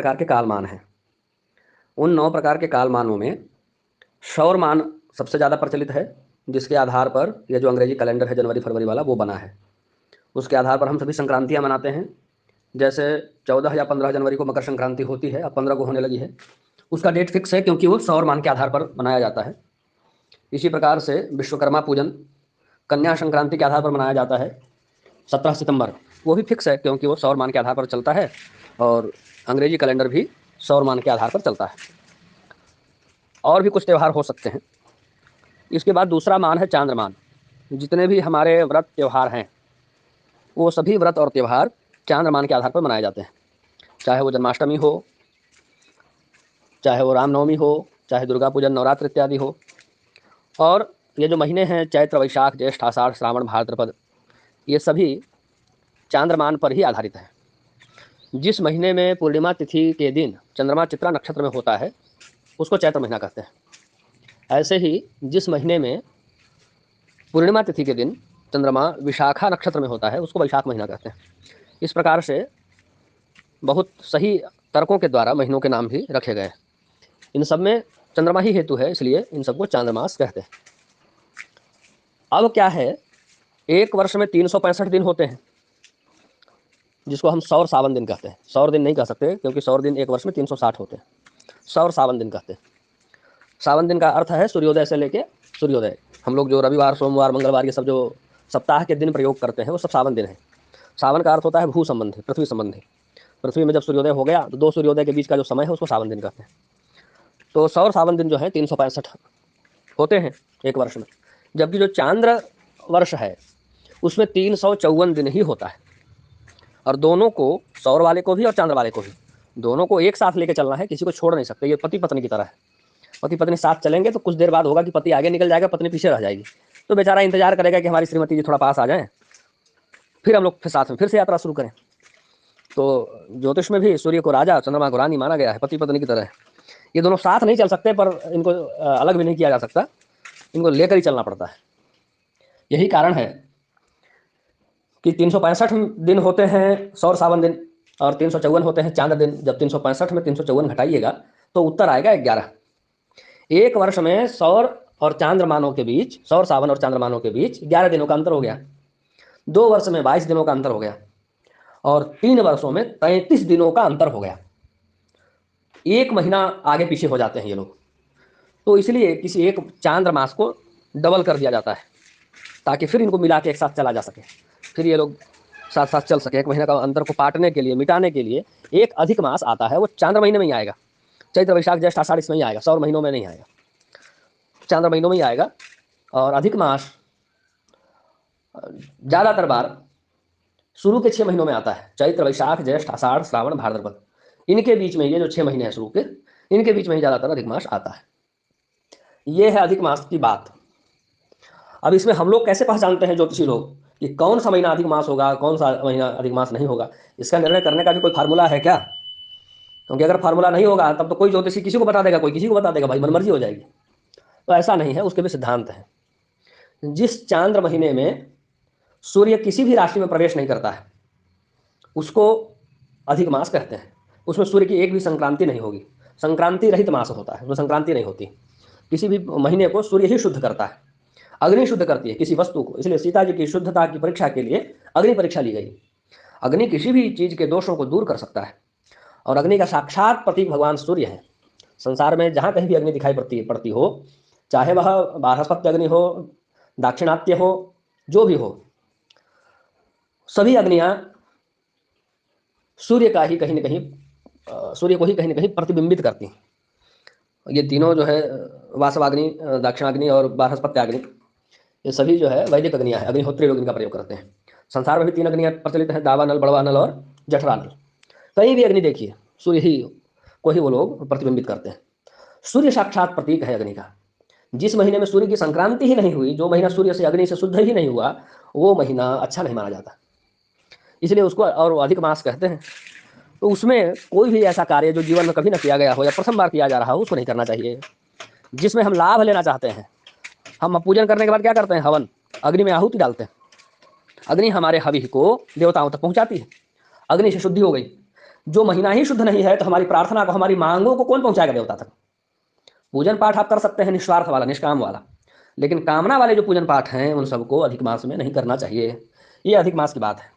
प्रकार के कालमान हैं। उन 9 प्रकार के कालमानों में सौरमान सबसे ज़्यादा प्रचलित है, जिसके आधार पर ये जो अंग्रेजी कैलेंडर है जनवरी-फरवरी वाला वो बना है। उसके आधार पर हम सभी संक्रांतियाँ मनाते हैं। जैसे 14 या 15 जनवरी को मकर संक्रांति होती है, अब 15 को होने लगी है। उसका डेट फिक्स है क्योंकि वो सौरमान के आधार पर मनाया जाता है। इसी प्रकार से विश्वकर्मा पूजन कन्या संक्रांति के आधार पर मनाया जाता है 17 सितंबर। वो भी फिक्स है क्योंकि वो सौरमान के आधार पर चलता है और अंग्रेजी कैलेंडर भी सौरमान के आधार पर चलता है। और भी कुछ त्यौहार हो सकते हैं। इसके बाद दूसरा मान है चांद्रमान। जितने भी हमारे व्रत त्यौहार हैं वो सभी व्रत और त्यौहार चांद्रमान के आधार पर मनाए जाते हैं। चाहे वो जन्माष्टमी हो, चाहे वो रामनवमी हो, चाहे दुर्गा पूजन, नवरात्र इत्यादि हो। और ये जो महीने हैं चैत्र, वैशाख, ज्येष्ठ, आषाढ़, श्रावण, भाद्रपद, ये सभी चांद्रमान पर ही आधारित हैं। जिस महीने में पूर्णिमा तिथि के दिन चंद्रमा चित्रा नक्षत्र में होता है उसको चैत्र महीना कहते हैं। ऐसे ही जिस महीने में पूर्णिमा तिथि के दिन चंद्रमा विशाखा नक्षत्र में होता है उसको वैशाख महीना कहते हैं। इस प्रकार से बहुत सही तर्कों के द्वारा महीनों के नाम भी रखे गए। इन सब में चंद्रमा ही हेतु है, इसलिए इन सबको चांद्रमास कहते हैं। अब क्या है, एक वर्ष में 365 दिन होते हैं, जिसको हम सौर सावन दिन कहते हैं। सौर दिन नहीं कह सकते क्योंकि सौर दिन एक वर्ष में 360 होते हैं। सौर सावन दिन कहते हैं। सावन दिन का अर्थ है सूर्योदय से लेके सूर्योदय। हम लोग जो रविवार, सोमवार, मंगलवार ये सब जो सप्ताह के दिन प्रयोग करते हैं वो सब सावन दिन है। सावन का अर्थ होता है भू संबंधी, पृथ्वी संबंधी। पृथ्वी में जब सूर्योदय हो गया तो 2 सूर्योदय के बीच का जो समय है उसको सावन दिन कहते हैं। तो सौर सावन दिन जो है 365 होते हैं एक वर्ष में। जबकि जो चांद्र वर्ष है उसमें 354 दिन ही होता है। और दोनों को, सौर वाले को भी और चांद्र वाले को भी, दोनों को एक साथ लेके चलना है, किसी को छोड़ नहीं सकते। ये पति पत्नी की तरह है। पति पत्नी साथ चलेंगे तो कुछ देर बाद होगा कि पति आगे निकल जाएगा, पत्नी पीछे रह जाएगी। तो बेचारा इंतजार करेगा कि हमारी श्रीमती जी थोड़ा पास आ जाएं, फिर हम लोग फिर साथ में फिर से यात्रा शुरू करें। तो ज्योतिष में भी सूर्य को राजा, चंद्रमा को रानी माना गया है, पति पत्नी की तरह है। ये दोनों साथ नहीं चल सकते, पर इनको अलग भी नहीं किया जा सकता, इनको लेकर ही चलना पड़ता है। यही कारण है कि 365 दिन होते हैं सौर सावन दिन और 354 होते हैं चांद्र दिन। जब 365 में 354 घटाइएगा तो उत्तर आएगा 11। एक वर्ष में सौर और चांद्रमानों के बीच, सौर सावन और चांद्रमानों के बीच 11 दिनों का अंतर हो गया। 2 वर्ष में 22 दिनों का अंतर हो गया और 3 वर्षों में 33 दिनों का अंतर हो गया। एक महीना आगे पीछे हो जाते हैं ये लोग। तो इसलिए किसी एक चांद्र मास को डबल कर दिया जाता है ताकि फिर इनको मिला के एक साथ चला जा सके, फिर ये लोग साथ साथ चल सके। एक महीने का अंतर को पाटने के लिए, मिटाने के लिए एक अधिक मास आता है। वो चांद्र महीने में ही आएगा। चैत्र, वैशाख, ज्येष्ठ, आषाढ़ इसमें ही आएगा, सौर महीनों में नहीं आएगा, चांद्र महीनों में ही आएगा। और अधिक मास ज़्यादातर बार शुरू के 6 महीनों में आता है। चैत्र, वैशाख, ज्येष्ठ, आषाढ़, श्रावण, भाद्रपद, इनके बीच में, ये जो 6 महीने हैं शुरू के, इनके बीच में ही ज़्यादातर अधिक मास आता है। ये है अधिक मास की बात। अब इसमें हम लोग कैसे पहचानते हैं, ज्योतिषी लोग, कि कौन सा महीना अधिक मास होगा, कौन सा महीना अधिक मास नहीं होगा? इसका निर्णय करने का भी कोई फार्मूला है क्या? क्योंकि अगर फार्मूला नहीं होगा तब तो कोई ज्योतिषी किसी को बता देगा, कोई किसी को बता देगा, भाई मनमर्जी हो जाएगी। तो ऐसा नहीं है, उसके भी सिद्धांत हैं। जिस चांद्र महीने में सूर्य किसी भी राशि में प्रवेश नहीं करता है उसको अधिक मास कहते हैं। उसमें सूर्य की एक भी संक्रांति नहीं होगी, संक्रांति रहित मास होता है, उसमें संक्रांति नहीं होती। किसी भी महीने को सूर्य ही शुद्ध करता है, अग्नि शुद्ध करती है किसी वस्तु को। इसलिए सीता जी की शुद्धता की परीक्षा के लिए अग्नि परीक्षा ली गई। अग्नि किसी भी चीज के दोषों को दूर कर सकता है और अग्नि का साक्षात प्रतीक भगवान सूर्य है। संसार में जहां कहीं भी अग्नि दिखाई पड़ती हो, चाहे वह बृहस्पति अग्नि हो, दाक्षिणात्य हो, जो भी हो, सभी अग्नियां सूर्य का ही कहीं न कहीं, सूर्य को ही कहीं न कहीं प्रतिबिंबित करती हैं। ये तीनों जो है, वासवाग्नि, दाक्षिणाग्नि और बृहस्पत्याग्नि, ये सभी जो है वैदिक अग्नियां हैं। अग्निहोत्री लोग इनका प्रयोग करते हैं। संसार में भी 3 अग्नियां प्रचलित हैं, दावा नल, बड़वा नल और जठरा नल। कहीं भी अग्नि देखिए, सूर्य ही को ही वो लोग प्रतिबिंबित करते हैं। सूर्य साक्षात प्रतीक है अग्नि का। जिस महीने में सूर्य की संक्रांति ही नहीं हुई, जो महीना सूर्य से, अग्नि से शुद्ध ही नहीं हुआ, वो महीना अच्छा नहीं माना जाता, इसलिए उसको और अधिक मास कहते हैं। तो उसमें कोई भी ऐसा कार्य जो जीवन में कभी ना किया गया हो या प्रथम बार किया जा रहा हो उसको नहीं करना चाहिए। जिसमें हम लाभ लेना चाहते हैं, हम पूजन करने के बाद क्या करते हैं? हवन, अग्नि में आहुति डालते हैं। अग्नि हमारे हवि को देवताओं तक पहुंचाती है। अग्नि से शुद्धि हो गई। जो महीना ही शुद्ध नहीं है तो हमारी प्रार्थना को, हमारी मांगों को कौन पहुंचाएगा देवता तक? पूजन पाठ आप कर सकते हैं निस्वार्थ वाला, निष्काम वाला, लेकिन कामना वाले जो पूजन पाठ हैं उन सबको अधिक मास में नहीं करना चाहिए। ये अधिक मास की बात है।